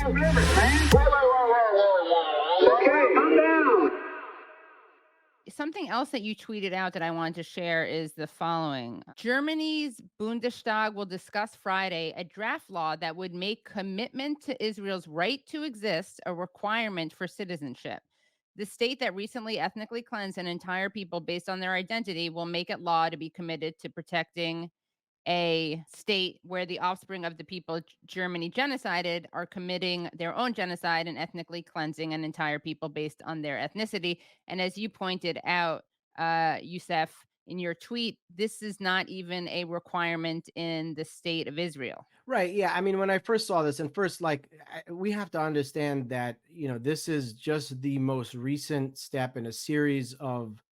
Okay, calm down. Something else that you tweeted out that I wanted to share is the following. Germany's Bundestag will discuss Friday a draft law that would make commitment to Israel's right to exist a requirement for citizenship. The state that recently ethnically cleansed an entire people based on their identity will make it law to be committed to protecting a state where the offspring of the people Germany genocided are committing their own genocide and ethnically cleansing an entire people based on their ethnicity. And as you pointed out, Yousef, in your tweet, this is not even a requirement in the state of Israel. Right. Yeah. I mean, when I first saw this, and first, like, we have to understand that, this is just the most recent step in a series of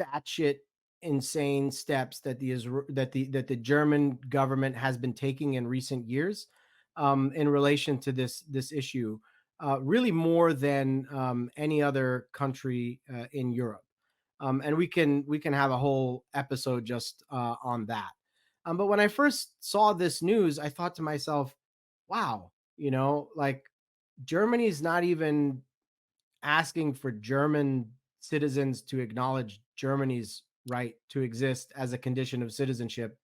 batshit insane steps that the German government has been taking in recent years, in relation to this issue, really more than any other country in Europe. And we can have a whole episode just on that. But when I first saw this news, I thought to myself, wow, like, Germany's not even asking for German citizens to acknowledge Germany's right to exist as a condition of citizenship.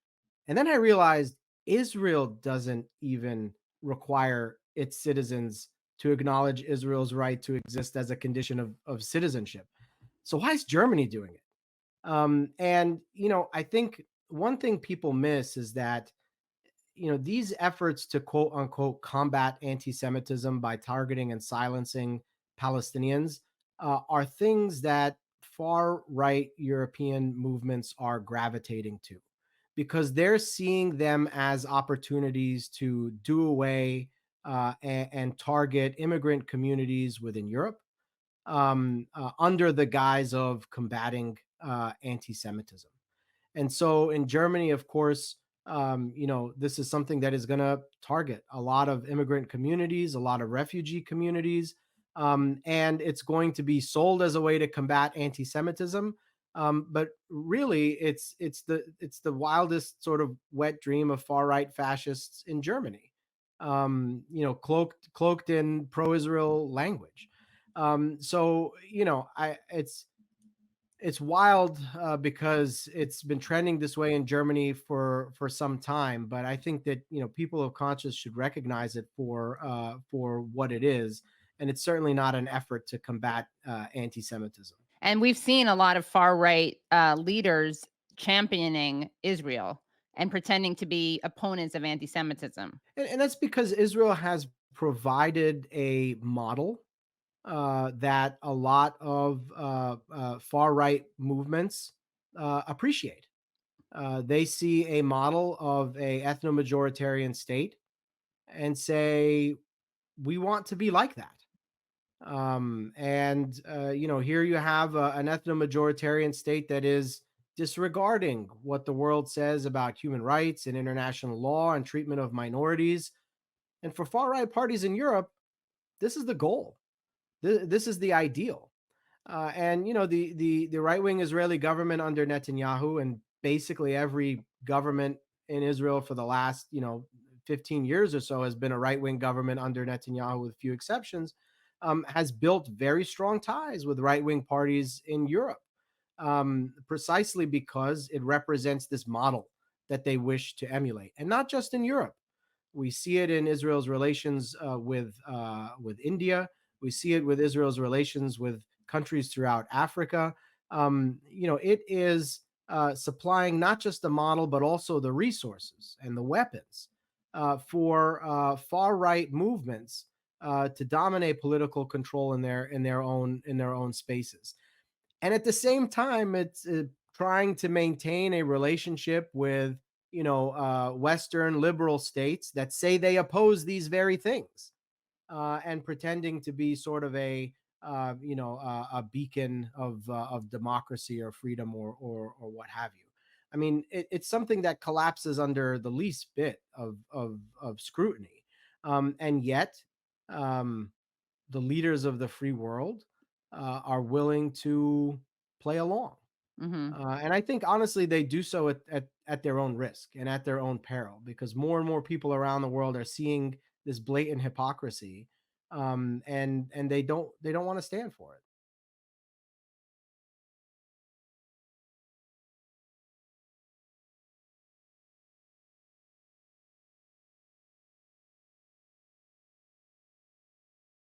And then I realized Israel doesn't even require its citizens to acknowledge Israel's right to exist as a condition of citizenship. So why is Germany doing it? And I think one thing people miss is that these efforts to quote unquote combat anti-Semitism by targeting and silencing Palestinians are things that far right European movements are gravitating to, because they're seeing them as opportunities to do away and target immigrant communities within Europe, under the guise of combating anti-Semitism. And so in Germany, of course, this is something that is going to target a lot of immigrant communities, a lot of refugee communities, and it's going to be sold as a way to combat anti-Semitism. But really, it's the wildest sort of wet dream of far right fascists in Germany, cloaked in pro-Israel language. So it's wild, because it's been trending this way in Germany for some time. But I think that people of conscience should recognize it for what it is, and it's certainly not an effort to combat anti-Semitism. And we've seen a lot of far right leaders championing Israel and pretending to be opponents of anti Semitism. And that's because Israel has provided a model that a lot of far right movements appreciate. They see a model of a ethno-majoritarian state and say, we want to be like that. And here you have an ethno-majoritarian state that is disregarding what the world says about human rights and international law and treatment of minorities. And for far right parties in Europe, this is the goal. This is the ideal. And the right wing Israeli government under Netanyahu, and basically every government in Israel for the last 15 years or so has been a right wing government under Netanyahu, with few exceptions, has built very strong ties with right wing parties in Europe, precisely because it represents this model that they wish to emulate, and not just in Europe. We see it in Israel's relations with India. We see it with Israel's relations with countries throughout Africa. It is supplying not just the model, but also the resources and the weapons for far right movements to dominate political control in their own spaces. And at the same time, it's trying to maintain a relationship with Western liberal states that say they oppose these very things, and pretending to be sort of a beacon of democracy or freedom or what have you. I mean, it's something that collapses under the least bit of scrutiny, and yet the leaders of the free world are willing to play along. And I think honestly they do so at their own risk and at their own peril, because more and more people around the world are seeing this blatant hypocrisy, and they don't want to stand for it.